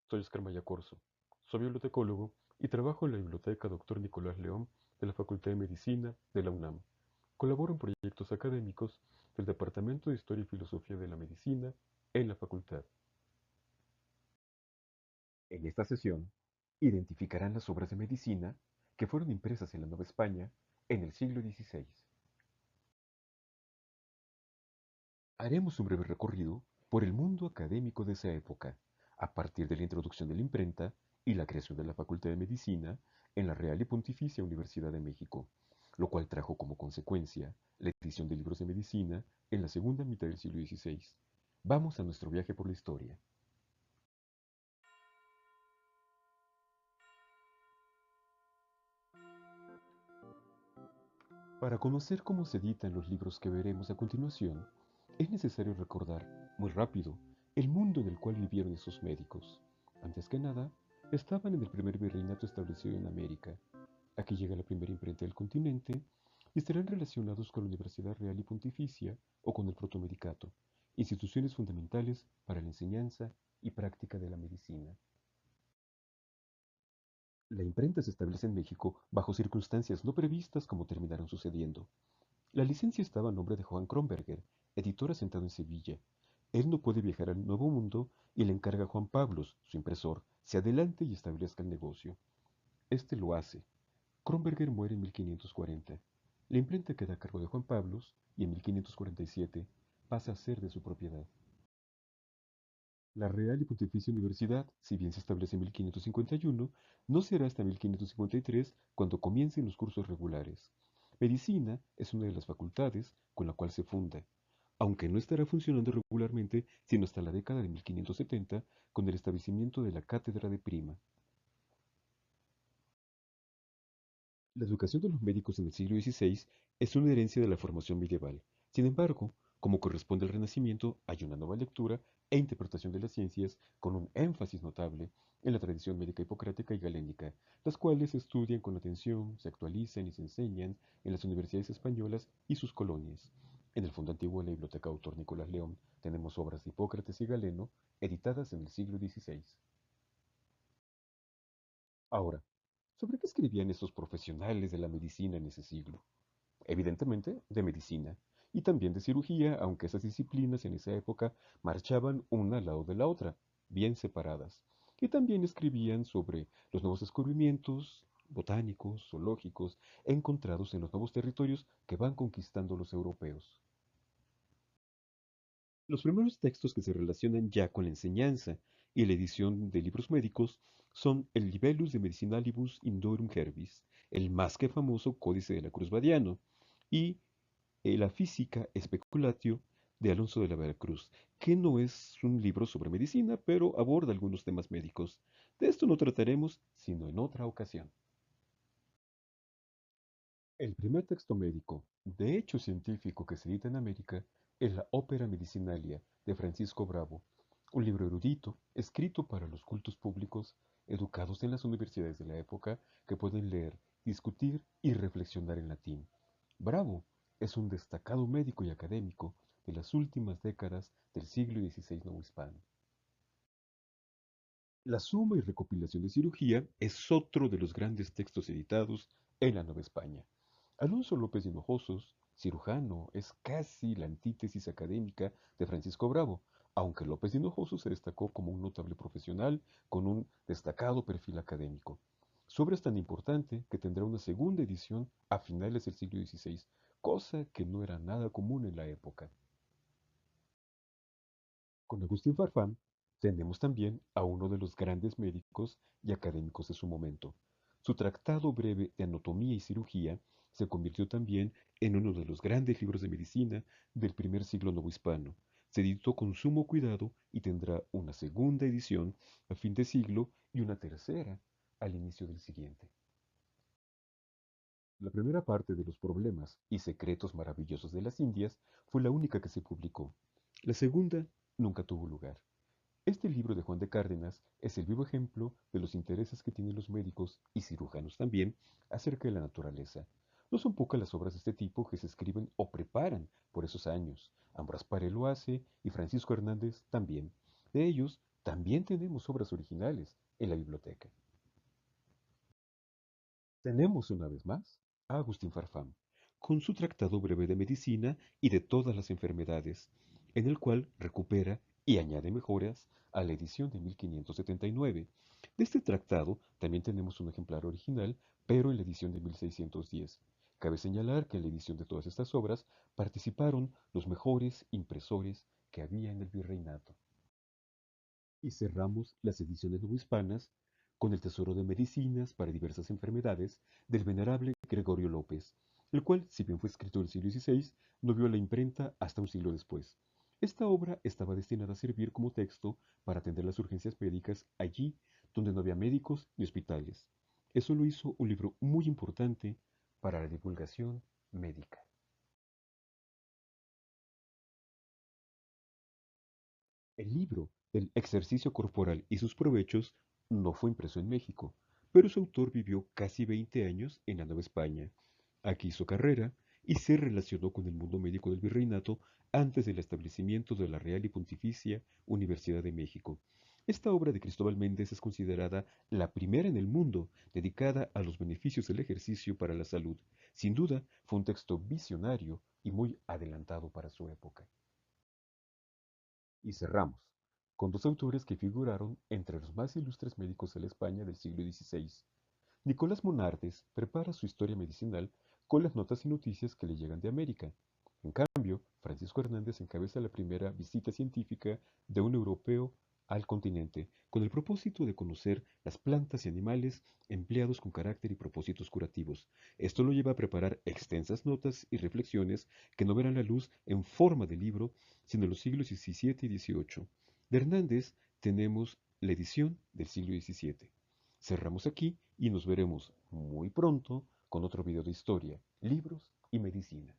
Soy Oscar Maya Corzo. Soy bibliotecólogo y trabajo en la Biblioteca Dr. Nicolás León de la Facultad de Medicina de la UNAM. Colaboro en proyectos académicos del Departamento de Historia y Filosofía de la Medicina en la facultad. En esta sesión, identificarán las obras de medicina que fueron impresas en la Nueva España en el siglo XVI. Haremos un breve recorrido por el mundo académico de esa época, a partir de la introducción de la imprenta y la creación de la Facultad de Medicina en la Real y Pontificia Universidad de México, lo cual trajo como consecuencia la edición de libros de medicina en la segunda mitad del siglo XVI. Vamos a nuestro viaje por la historia. Para conocer cómo se editan los libros que veremos a continuación, es necesario recordar, muy rápido, el mundo en el cual vivieron esos médicos. Antes que nada, estaban en el primer virreinato establecido en América. Aquí llega la primera imprenta del continente y estarán relacionados con la Universidad Real y Pontificia o con el Protomedicato, instituciones fundamentales para la enseñanza y práctica de la medicina. La imprenta se establece en México bajo circunstancias no previstas como terminaron sucediendo. La licencia estaba a nombre de Johann Kronberger, editor asentado en Sevilla. Él no puede viajar al Nuevo Mundo y le encarga a Juan Pablos, su impresor, se adelante y establezca el negocio. Este lo hace. Kronberger muere en 1540. La imprenta queda a cargo de Juan Pablos y en 1547 pasa a ser de su propiedad. La Real y Pontificia Universidad, si bien se establece en 1551, no será hasta 1553 cuando comiencen los cursos regulares. Medicina es una de las facultades con la cual se funda, aunque no estará funcionando regularmente sino hasta la década de 1570 con el establecimiento de la Cátedra de Prima. La educación de los médicos en el siglo XVI es una herencia de la formación medieval. Sin embargo, como corresponde al Renacimiento, hay una nueva lectura e interpretación de las ciencias con un énfasis notable en la tradición médica hipocrática y galénica, las cuales se estudian con atención, se actualizan y se enseñan en las universidades españolas y sus colonias. En el fondo antiguo de la Biblioteca Autor Nicolás León tenemos obras de Hipócrates y Galeno editadas en el siglo XVI. Ahora, ¿sobre qué escribían estos profesionales de la medicina en ese siglo? Evidentemente, de medicina, y también de cirugía, aunque esas disciplinas en esa época marchaban una al lado de la otra, bien separadas. Y también escribían sobre los nuevos descubrimientos botánicos, zoológicos, encontrados en los nuevos territorios que van conquistando los europeos. Los primeros textos que se relacionan ya con la enseñanza y la edición de libros médicos son el Libellus de Medicinalibus Indorum Herbis, el más que famoso Códice de la Cruz Badiano, y la Física Speculatio de Alonso de la Veracruz, que no es un libro sobre medicina, pero aborda algunos temas médicos. De esto no trataremos, sino en otra ocasión. El primer texto médico, de hecho científico, que se edita en América es la Opera Medicinalia de Francisco Bravo, un libro erudito escrito para los cultos públicos educados en las universidades de la época que pueden leer, discutir y reflexionar en latín. Bravo es un destacado médico y académico de las últimas décadas del siglo XVI novohispano. La Suma y Recopilación de Cirugía es otro de los grandes textos editados en la Nueva España. Alonso López de Hinojosos, cirujano, es casi la antítesis académica de Francisco Bravo, aunque López de Hinojosos se destacó como un notable profesional con un destacado perfil académico. Su obra es tan importante que tendrá una segunda edición a finales del siglo XVI, cosa que no era nada común en la época. Con Agustín Farfán tenemos también a uno de los grandes médicos y académicos de su momento. Su tratado breve de anatomía y cirugía se convirtió también en uno de los grandes libros de medicina del primer siglo novohispano. Se editó con sumo cuidado y tendrá una segunda edición a fin de siglo y una tercera al inicio del siguiente. La primera parte de los problemas y secretos maravillosos de las Indias fue la única que se publicó. La segunda nunca tuvo lugar. Este libro de Juan de Cárdenas es el vivo ejemplo de los intereses que tienen los médicos y cirujanos también acerca de la naturaleza. No son pocas las obras de este tipo que se escriben o preparan por esos años. Ambras Paré lo hace y Francisco Hernández también. De ellos también tenemos obras originales en la biblioteca. Tenemos una vez más a Agustín Farfán, con su Tratado Breve de Medicina y de todas las enfermedades, en el cual recupera y añade mejoras a la edición de 1579. De este tratado también tenemos un ejemplar original, pero en la edición de 1610. Cabe señalar que en la edición de todas estas obras participaron los mejores impresores que había en el virreinato. Y cerramos las ediciones novohispanas con el Tesoro de Medicinas para diversas enfermedades del venerable Gregorio López, el cual, si bien fue escrito en el siglo XVI, no vio la imprenta hasta un siglo después. Esta obra estaba destinada a servir como texto para atender las urgencias médicas allí donde no había médicos ni hospitales. Eso lo hizo un libro muy importante para la divulgación médica. El libro del ejercicio corporal y sus provechos no fue impreso en México, pero su autor vivió casi 20 años en la Nueva España. Aquí hizo carrera y se relacionó con el mundo médico del virreinato antes del establecimiento de la Real y Pontificia Universidad de México. Esta obra de Cristóbal Méndez es considerada la primera en el mundo dedicada a los beneficios del ejercicio para la salud. Sin duda, fue un texto visionario y muy adelantado para su época. Y cerramos con dos autores que figuraron entre los más ilustres médicos de la España del siglo XVI. Nicolás Monardes prepara su historia medicinal con las notas y noticias que le llegan de América. En cambio, Francisco Hernández encabeza la primera visita científica de un europeo al continente, con el propósito de conocer las plantas y animales empleados con carácter y propósitos curativos. Esto lo lleva a preparar extensas notas y reflexiones que no verán la luz en forma de libro, sino en los siglos XVII y XVIII. De Hernández tenemos la edición del siglo XVII. Cerramos aquí y nos veremos muy pronto con otro video de historia, libros y medicina.